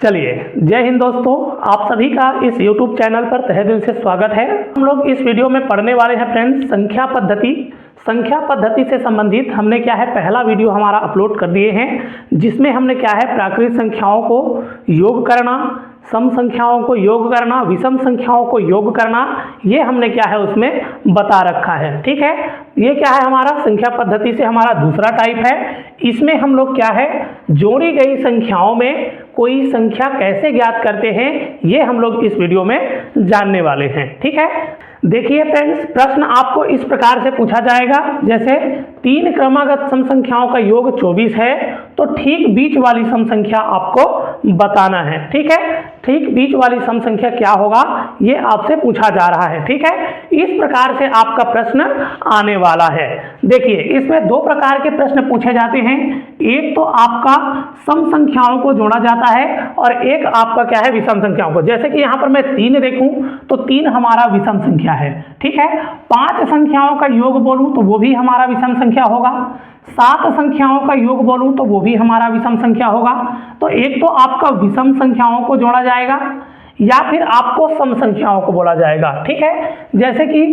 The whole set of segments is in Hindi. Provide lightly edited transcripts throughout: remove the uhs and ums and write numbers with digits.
चलिए, जय हिंद दोस्तों, आप सभी का इस YouTube चैनल पर तहे दिल से स्वागत है। हम लोग इस वीडियो में पढ़ने वाले हैं फ्रेंड्स संख्या पद्धति से संबंधित हमने क्या है पहला वीडियो हमारा अपलोड कर दिए हैं, जिसमें हमने क्या है प्राकृत संख्याओं को योग करना, सम संख्याओं को योग करना, विषम संख्याओं को योग करना, ये हमने क्या है उसमें बता रखा है। ठीक है, ये क्या है हमारा संख्या पद्धति से हमारा दूसरा टाइप है। इसमें हम लोग क्या है जोड़ी गई संख्याओं में कोई संख्या कैसे ज्ञात करते हैं, ये हम लोग इस वीडियो में जानने वाले हैं। ठीक है, देखिए फ्रेंड्स, प्रश्न आपको इस प्रकार से पूछा जाएगा, जैसे 3 क्रमागत सम संख्याओं का योग 24 है, तो ठीक बीच वाली सम संख्या आपको बताना है। ठीक है, ठीक बीच वाली सम संख्या क्या होगा ये आपसे पूछा जा रहा है। ठीक है, इस प्रकार से आपका प्रश्न आने वाला है। देखिए, इसमें 2 प्रकार के प्रश्न पूछे जाते हैं। एक तो आपका सम संख्याओं को जोड़ा जाता है और एक आपका क्या है विषम संख्याओं को। जैसे कि यहाँ पर मैं 3 देखूं तो 3 हमारा विषम संख्या है। ठीक है, 5 संख्याओं का योग बोलूं तो वो भी हमारा विषम संख्या होगा, 7 संख्याओं का योग बोलूं तो वो भी हमारा विषम संख्या होगा। तो एक तो आपका विषम संख्याओं को जोड़ा जाएगा या फिर आपको सम संख्याओं को बोला जाएगा। ठीक है, जैसे कि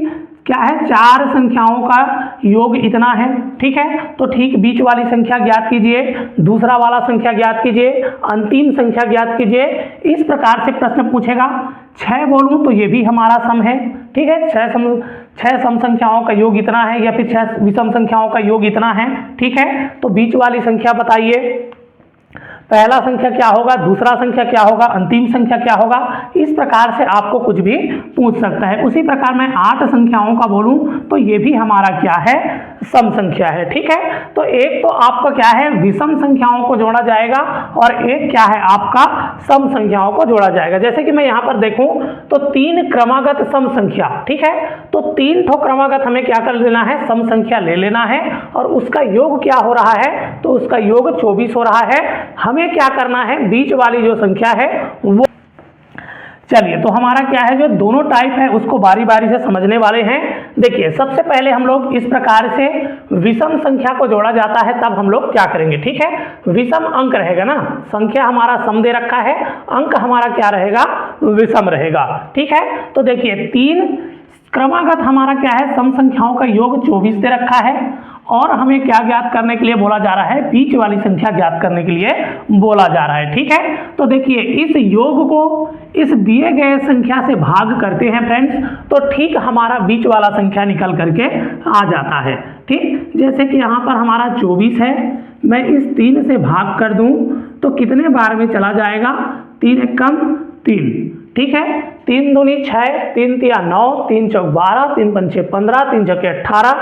क्या है 4 संख्याओं का योग इतना है। ठीक है, तो ठीक बीच वाली संख्या ज्ञात कीजिए, दूसरा वाला संख्या ज्ञात कीजिए, अंतिम संख्या ज्ञात कीजिए। इस प्रकार से प्रश्न पूछेगा। 6 बोलूं तो ये भी हमारा सम है। ठीक है, 6 सम संख्याओं का योग इतना है या फिर 6 विषम संख्याओं का योग इतना है। ठीक है, तो बीच वाली संख्या बताइए, पहला संख्या क्या होगा, दूसरा संख्या क्या होगा, अंतिम संख्या क्या होगा। इस प्रकार से आपको कुछ भी पूछ सकता है। उसी प्रकार मैं 8 संख्याओं का बोलूं तो ये भी हमारा क्या है सम संख्या है। ठीक है, तो एक तो आपका क्या है विषम संख्याओं को जोड़ा जाएगा और एक क्या है आपका सम संख्याओं को जोड़ा जाएगा। जैसे कि मैं यहाँ पर देखूं तो 3 क्रमागत सम संख्या। ठीक है, तो 3 ठो क्रमागत हमें क्या कर लेना है, सम संख्या ले लेना है और उसका योग क्या हो रहा है, तो उसका योग 24 हो रहा है। हमें क्या करना है, बीच वाली जो संख्या है वो, चलिए तो हमारा क्या है जो दोनों टाइप है उसको बारी बारी से समझने वाले हैं। देखिए, सबसे पहले हम लोग इस प्रकार से विषम संख्या को जोड़ा जाता है तब हम लोग क्या करेंगे। ठीक है, विषम अंक रहेगा ना, संख्या हमारा सम दे रखा है, अंक हमारा क्या रहेगा, विषम रहेगा। ठीक है, तो देखिए 3 क्रमागत हमारा क्या है सम संख्याओं का योग 24 दे रखा है और हमें क्या ज्ञात करने के लिए बोला जा रहा है, बीच वाली संख्या ज्ञात करने के लिए बोला जा रहा है। ठीक है, तो देखिए इस योग को इस दिए गए संख्या से भाग करते हैं फ्रेंड्स, तो ठीक हमारा बीच वाला संख्या निकल करके आ जाता है। ठीक, जैसे कि यहाँ पर हमारा 24 है, मैं इस 3 से भाग कर दूं तो कितने बार में चला जाएगा, 3 एकम 3। ठीक है, 3 दूनी 6, 3 तिया 9, 3 चौक 12, 3 पंचे 15, 3 चौके 18,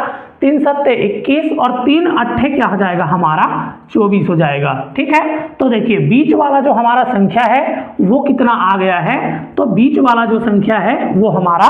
3 सत्ते 21 और 3 अट्ठे क्या हो जाएगा हमारा 24 हो जाएगा। ठीक है, तो देखिए बीच वाला जो हमारा संख्या है वो कितना आ गया है, तो बीच वाला जो संख्या है वो हमारा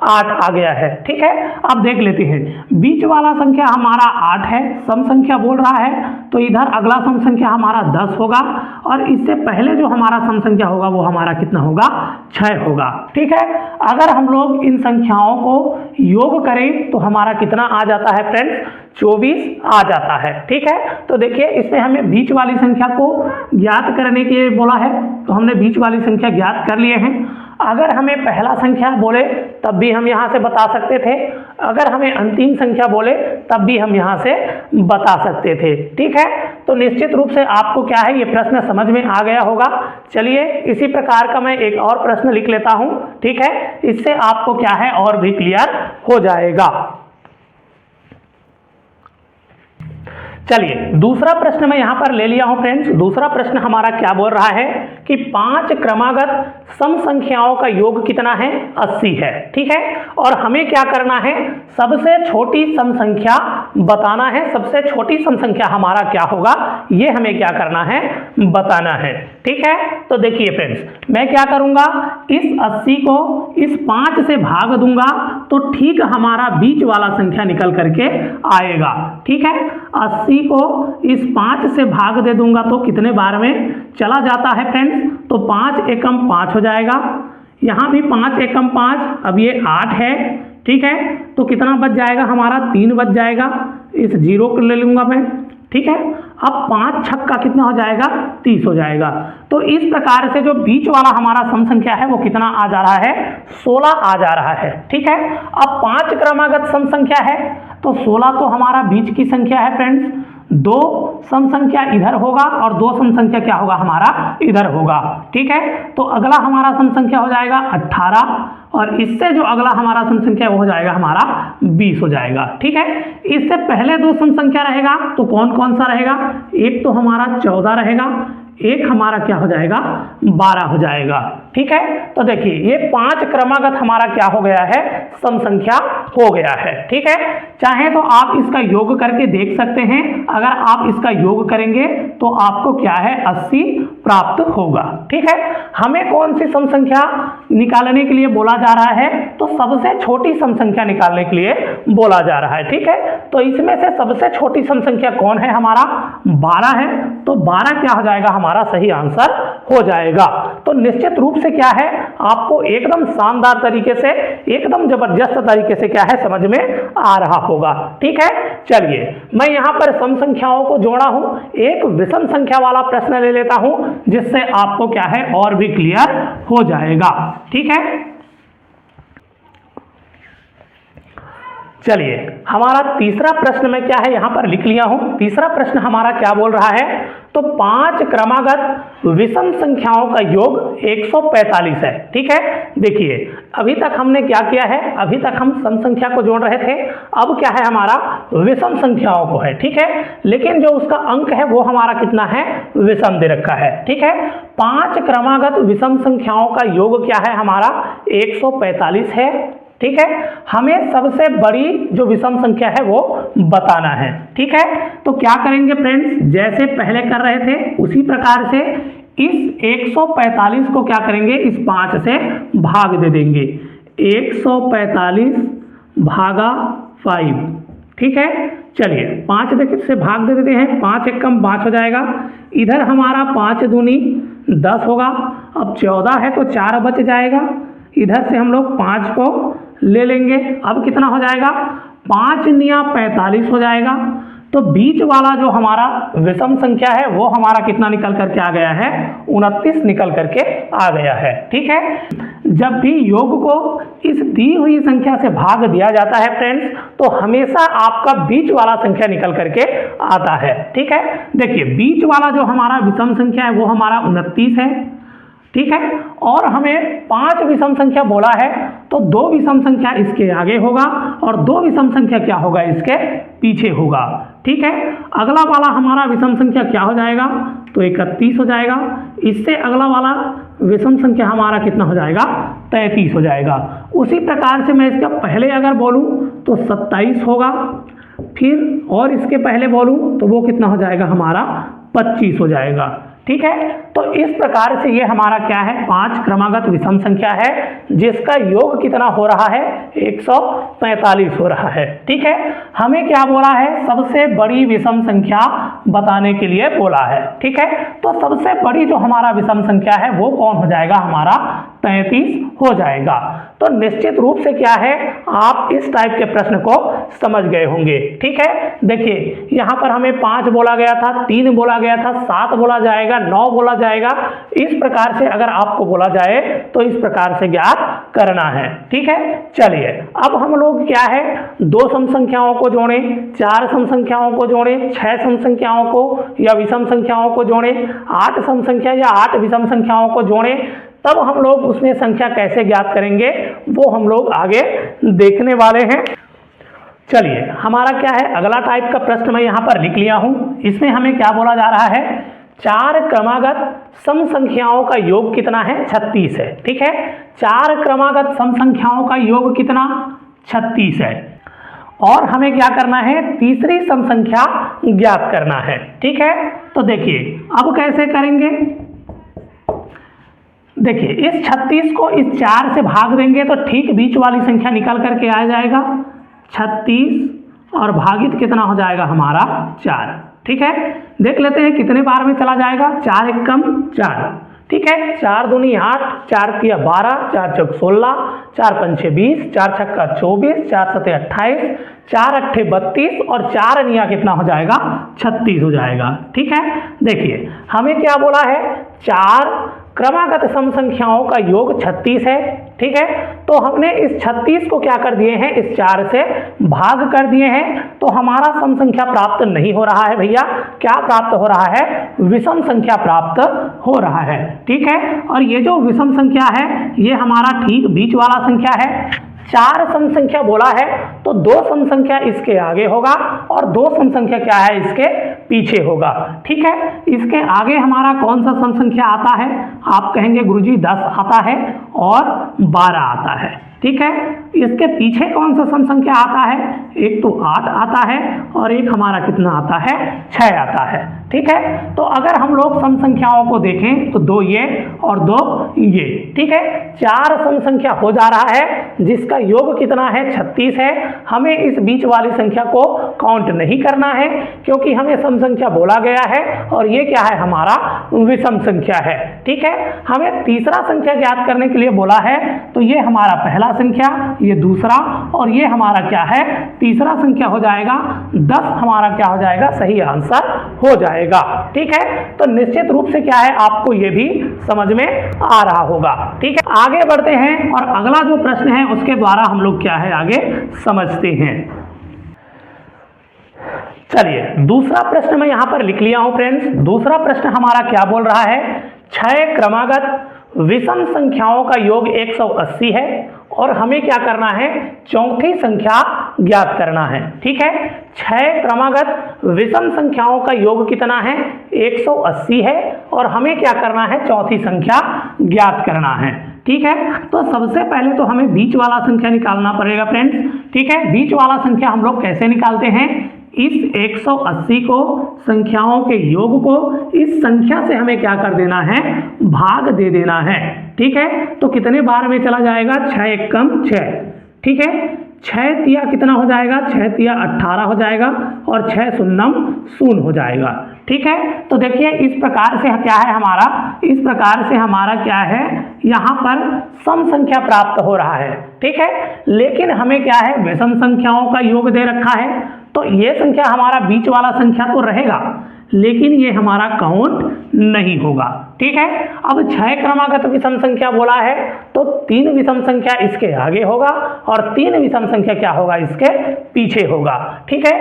8 आ गया है। ठीक है, अब देख लेते हैं, बीच वाला संख्या हमारा 8 है, सम संख्या बोल रहा है, तो इधर अगला सम संख्या हमारा 10 होगा और इससे पहले जो हमारा सम संख्या होगा वो हमारा कितना होगा, 6 होगा। ठीक है, अगर हम लोग इन संख्याओं को योग करें तो हमारा कितना आ जाता है फ्रेंड्स, 24 आ जाता है। ठीक है, तो देखिए इसमें हमें बीच वाली संख्या को ज्ञात करने के लिए बोला है, तो हमने बीच वाली संख्या ज्ञात कर लिए हैं। अगर हमें पहला संख्या बोले तब भी हम यहाँ से बता सकते थे, अगर हमें अंतिम संख्या बोले तब भी हम यहाँ से बता सकते थे। ठीक है, तो निश्चित रूप से आपको क्या है ये प्रश्न समझ में आ गया होगा। चलिए इसी प्रकार का मैं एक और प्रश्न लिख लेता हूँ। ठीक है, इससे आपको क्या है और भी क्लियर हो जाएगा। चलिए दूसरा प्रश्न मैं यहाँ पर ले लिया हूँ फ्रेंड्स। दूसरा प्रश्न हमारा क्या बोल रहा है कि 5 क्रमागत सम संख्याओं का योग कितना है, 80 है। ठीक है, और हमें क्या करना है, सबसे छोटी सम संख्या बताना है। सबसे छोटी सम संख्या हमारा क्या होगा ये हमें क्या करना है, बताना है। ठीक है, तो देखिए फ्रेंड्स, मैं क्या करूंगा, इस 80 को इस 5 से भाग दूंगा तो ठीक हमारा बीच वाला संख्या निकल करके आएगा। ठीक है, 80 को इस 5 से भाग दे दूंगा तो कितने बार में चला जाता है फ्रेंड्स, तो 5 एकम 5 हो जाएगा। यहाँ भी 5 एकम 5, अब ये 8 है। ठीक है, तो कितना बच जाएगा हमारा, 3 बच जाएगा। इस 0 को ले लूंगा मैं, ठीक है। अब 5 छक्का कितना हो जाएगा, 30 हो जाएगा। तो इस प्रकार से जो बीच वाला हमारा सम संख्या है वो कितना आ जा रहा है, 16 आ जा रहा है, ठीक है। अब 5 क्रमागत सम संख्या है तो 16 तो हमारा बीच की संख्या है फ्रेंड्स, 2 सम संख्या इधर होगा और 2 सम संख्या क्या होगा हमारा, इधर होगा, ठीक है। तो अगला हमारा सम संख्या हो जाएगा 18 और इससे जो अगला हमारा सम संख्या वो हो जाएगा हमारा 20 हो जाएगा, ठीक है। इससे पहले 2 सम संख्या रहेगा तो कौन कौन सा रहेगा, एक तो हमारा 14 रहेगा, एक हमारा क्या हो जाएगा, 12 हो जाएगा, ठीक है। तो देखिए ये 5 क्रमागत हमारा क्या हो गया है, सम संख्या हो गया है, ठीक है। चाहे तो आप इसका योग करके देख सकते हैं, अगर आप इसका योग करेंगे तो आपको क्या है, 80 प्राप्त होगा, ठीक है। हमें कौन सी सम संख्या निकालने के लिए बोला जा रहा है, तो सबसे छोटी सम संख्या निकालने के लिए बोला जा रहा है, ठीक है। तो इसमें से सबसे छोटी सम संख्या कौन है हमारा, 12 है। तो 12 क्या हो जाएगा हमारा, सही आंसर हो जाएगा। तो निश्चित रूप से क्या है, आपको एकदम शानदार तरीके से, एकदम जबरदस्त तरीके से क्या है, समझ में आ रहा होगा, ठीक है। चलिए मैं यहां पर सम संख्याओं को जोड़ा हूं, एक विषम संख्या वाला प्रश्न ले लेता हूं जिससे आपको क्या है और भी क्लियर हो जाएगा, ठीक है। चलिए हमारा तीसरा प्रश्न में क्या है यहां पर लिख लिया हूं। तीसरा प्रश्न हमारा क्या बोल रहा है, तो 5 क्रमागत विषम संख्याओं का योग 145 है, ठीक है। देखिए अभी तक हमने क्या किया है, अभी तक हम सम संख्या को जोड़ रहे थे, अब क्या है हमारा विषम संख्याओं को है, ठीक है। लेकिन जो उसका अंक है वो हमारा कितना है, विषम दे रखा है, ठीक है। 5 क्रमागत विषम संख्याओं का योग क्या है हमारा, 145 है, ठीक है। हमें सबसे बड़ी जो विषम संख्या है वो बताना है, ठीक है। तो क्या करेंगे फ्रेंड्स, जैसे पहले कर रहे थे उसी प्रकार से इस 145 को क्या करेंगे, इस 5 से भाग दे देंगे, 145 भागा 5, ठीक है। चलिए 5 से भाग दे देते हैं, 5 एक कम 5 हो जाएगा, इधर हमारा 5 दूनी 10 होगा। अब 14 है तो 4 बच जाएगा, इधर से हम लोग 5 को ले लेंगे, अब कितना हो जाएगा, 5 निया 45 हो जाएगा। तो बीच वाला जो हमारा विषम संख्या है वो हमारा कितना निकल करके आ गया है, 29 निकल करके आ गया है, ठीक है। जब भी योग को इस दी हुई संख्या से भाग दिया जाता है फ्रेंड्स, तो हमेशा आपका बीच वाला संख्या निकल करके आता है, ठीक है। देखिए बीच वाला जो हमारा विषम संख्या है वो हमारा 29 है, ठीक है। और हमें 5 विषम संख्या बोला है तो 2 विषम संख्या इसके आगे होगा और 2 विषम संख्या क्या होगा, इसके पीछे होगा, ठीक है। अगला वाला हमारा विषम संख्या क्या हो जाएगा, तो 31 हो जाएगा। इससे अगला वाला विषम संख्या हमारा कितना हो जाएगा, 33 हो जाएगा। उसी प्रकार से मैं इसका पहले अगर बोलूं तो 27 होगा, फिर और इसके पहले बोलूं तो वो कितना हो जाएगा हमारा, 25 हो जाएगा, ठीक है। तो इस प्रकार से ये हमारा क्या है, 5 क्रमागत विषम संख्या है जिसका योग कितना हो रहा है, 145 हो रहा है, ठीक है। हमें क्या बोला है, सबसे बड़ी विषम संख्या बताने के लिए बोला है, ठीक है। तो सबसे बड़ी जो हमारा विषम संख्या है वो कौन हो जाएगा हमारा, 33 हो जाएगा। तो निश्चित रूप से क्या है, आप इस टाइप के प्रश्न को समझ गए होंगे, ठीक है। देखिए यहाँ पर हमें 5 बोला गया था, 3 बोला गया था, 7 बोला जाएगा, 9 बोला जाएगा। इस प्रकार से अगर आपको बोला जाए तो इस प्रकार से ज्ञात करना है, ठीक है। चलिए अब हम लोग क्या है, 2 सम संख्याओं को जोड़ें, 4 सम संख्याओं को जोड़ें, 6 सम संख्याओं को या विषम संख्याओं को जोड़ें, 8 सम संख्या या 8 विषम संख्याओं को जोड़ें, तब हम लोग उसमें संख्या कैसे ज्ञात करेंगे वो हम लोग आगे देखने वाले हैं। चलिए हमारा क्या है, अगला टाइप का प्रश्न मैं यहाँ पर लिख लिया हूँ। इसमें हमें क्या बोला जा रहा है, 4 क्रमागत सम संख्याओं का योग कितना है, 36 है, ठीक है। 4 क्रमागत सम संख्याओं का योग कितना, 36 है। और हमें क्या करना है, तीसरी सम संख्या ज्ञात करना है, ठीक है। तो देखिए अब कैसे करेंगे, देखिए इस 36 को इस 4 से भाग देंगे तो ठीक बीच वाली संख्या निकल करके आ जाएगा, 36 और भागित कितना हो जाएगा हमारा, 4, ठीक है। देख लेते हैं कितने बार में चला जाएगा, 4 एक कम 4, ठीक है। 4 दूनी 8, 4 तिया 12, 4 चौक 16, 4 पंचे 20, 4 छक्का 24, 4 सते 28, 4 अट्ठे 32 और 4 अनिया कितना हो जाएगा 36 हो जाएगा। ठीक है, देखिए हमें क्या बोला है, 4 क्रमागत सम संख्याओं का योग 36 है। ठीक है, तो हमने इस 36 को क्या कर दिए हैं, इस 4 से भाग कर दिए हैं, तो हमारा सम संख्या प्राप्त नहीं हो रहा है भैया, क्या प्राप्त हो रहा है, विषम संख्या प्राप्त हो रहा है। ठीक है, और ये जो विषम संख्या है ये हमारा ठीक बीच वाला संख्या है। 4 सम संख्या बोला है तो 2 सम संख्या इसके आगे होगा और 2 सम संख्या क्या है, इसके पीछे होगा। ठीक है, इसके आगे हमारा कौन सा सम संख्या आता है, आप कहेंगे गुरुजी 10 आता है और 12 आता है। ठीक है, इसके पीछे कौन सा सम संख्या आता है, एक तो 8 आता है और एक हमारा कितना आता है, 6 आता है। ठीक है, तो अगर हम लोग सम संख्याओं को देखें तो 2 ये और 2 ये। ठीक है, 4 सम संख्या हो जा रहा है जिसका योग कितना है, 36 है। हमें इस बीच वाली संख्या को काउंट नहीं करना है क्योंकि हमें सम संख्या बोला गया है और ये क्या है, हमारा विषम संख्या है। ठीक है, हमें तीसरा संख्या ज्ञात करने के लिए बोला है, तो ये हमारा पहला संख्या, ये दूसरा और ये हमारा क्या है, तीसरा संख्या हो जाएगा। 10 हमारा क्या हो जाएगा, सही आंसर हो जाएगा। ठीक है, तो निश्चित रूप से क्या है, आपको ये भी समझ में आ रहा होगा। ठीक है, आगे बढ़ते हैं और अगला जो प्रश्न है उसके द्वारा हम लोग क्या है आगे समझते हैं। चलिए दूसरा प्रश्न मैं यहां पर लिख लिया हूं फ्रेंड्स। दूसरा प्रश्न हमारा क्या बोल रहा है, 6 क्रमागत विषम संख्याओं का योग 180 है और हमें क्या करना है, चौथी संख्या ज्ञात करना है। ठीक है, 6 क्रमागत विषम संख्याओं का योग कितना है, 180 है और हमें क्या करना है, चौथी संख्या ज्ञात करना है। ठीक है, तो सबसे पहले तो हमें बीच वाला संख्या निकालना पड़ेगा फ्रेंड्स। ठीक है, बीच वाला संख्या हम लोग कैसे निकालते हैं, इस 180 को, संख्याओं के योग को इस संख्या से हमें क्या कर देना है, भाग दे देना है। ठीक है, तो कितने बार में चला जाएगा, 6 एकम 6। ठीक है, 6 तिया कितना हो जाएगा, 6 तिया 18 हो जाएगा और 6 शून्यम 0 हो जाएगा। ठीक है, तो देखिए इस प्रकार से क्या है हमारा, इस प्रकार से हमारा क्या है, यहाँ पर सम संख्या प्राप्त हो रहा है। ठीक है, लेकिन हमें क्या है, विषम संख्याओं का योग दे रखा है, तो ये संख्या हमारा बीच वाला संख्या तो रहेगा लेकिन ये हमारा काउंट नहीं होगा। ठीक है, अब 6 क्रमागत विषम संख्या बोला है तो 3 विषम संख्या इसके आगे होगा और 3 विषम संख्या क्या होगा, इसके पीछे होगा। ठीक है,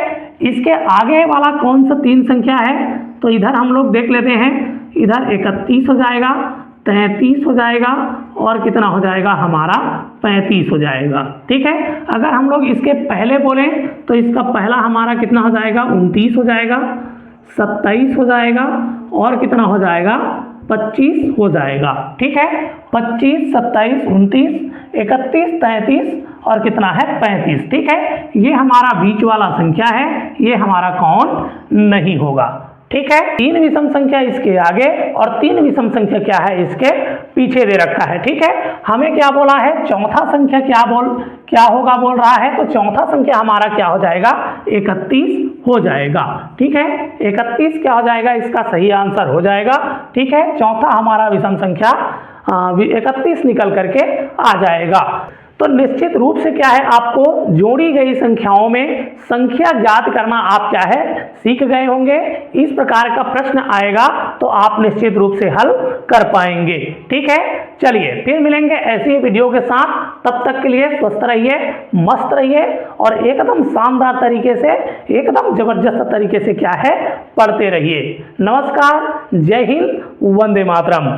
इसके आगे वाला कौन सा 3 संख्या है, तो इधर हम लोग देख लेते हैं, इधर 31 हो जाएगा, 33 हो जाएगा और कितना हो जाएगा, हमारा 35 हो जाएगा। ठीक है, अगर हम लोग इसके पहले बोलें तो इसका पहला हमारा कितना हो जाएगा, 29 हो जाएगा, 27 हो जाएगा और कितना हो जाएगा, 25 हो जाएगा। ठीक है, 25, 27, 29, 31, 33 और कितना है, 35। ठीक है, ये हमारा बीच वाला संख्या है, ये हमारा काउंट नहीं होगा। ठीक है, 3 विषम संख्या इसके आगे और 3 विषम संख्या क्या है, इसके पीछे दे रखा है। ठीक है, हमें क्या बोला है, चौथा संख्या क्या होगा बोल रहा है, तो चौथा संख्या हमारा क्या हो जाएगा, 31 हो जाएगा। ठीक है, 31 क्या हो जाएगा, इसका सही आंसर हो जाएगा। ठीक है, चौथा हमारा विषम संख्या 31 निकल करके आ जाएगा। तो निश्चित रूप से क्या है, आपको जोड़ी गई संख्याओं में संख्या ज्ञात करना आप क्या है, सीख गए होंगे। इस प्रकार का प्रश्न आएगा तो आप निश्चित रूप से हल कर पाएंगे। ठीक है, चलिए फिर मिलेंगे ऐसी वीडियो के साथ, तब तक के लिए स्वस्थ रहिए, मस्त रहिए और एकदम शानदार तरीके से, एकदम जबरदस्त तरीके से क्या है, पढ़ते रहिए। नमस्कार, जय हिंद, वंदे मातरम।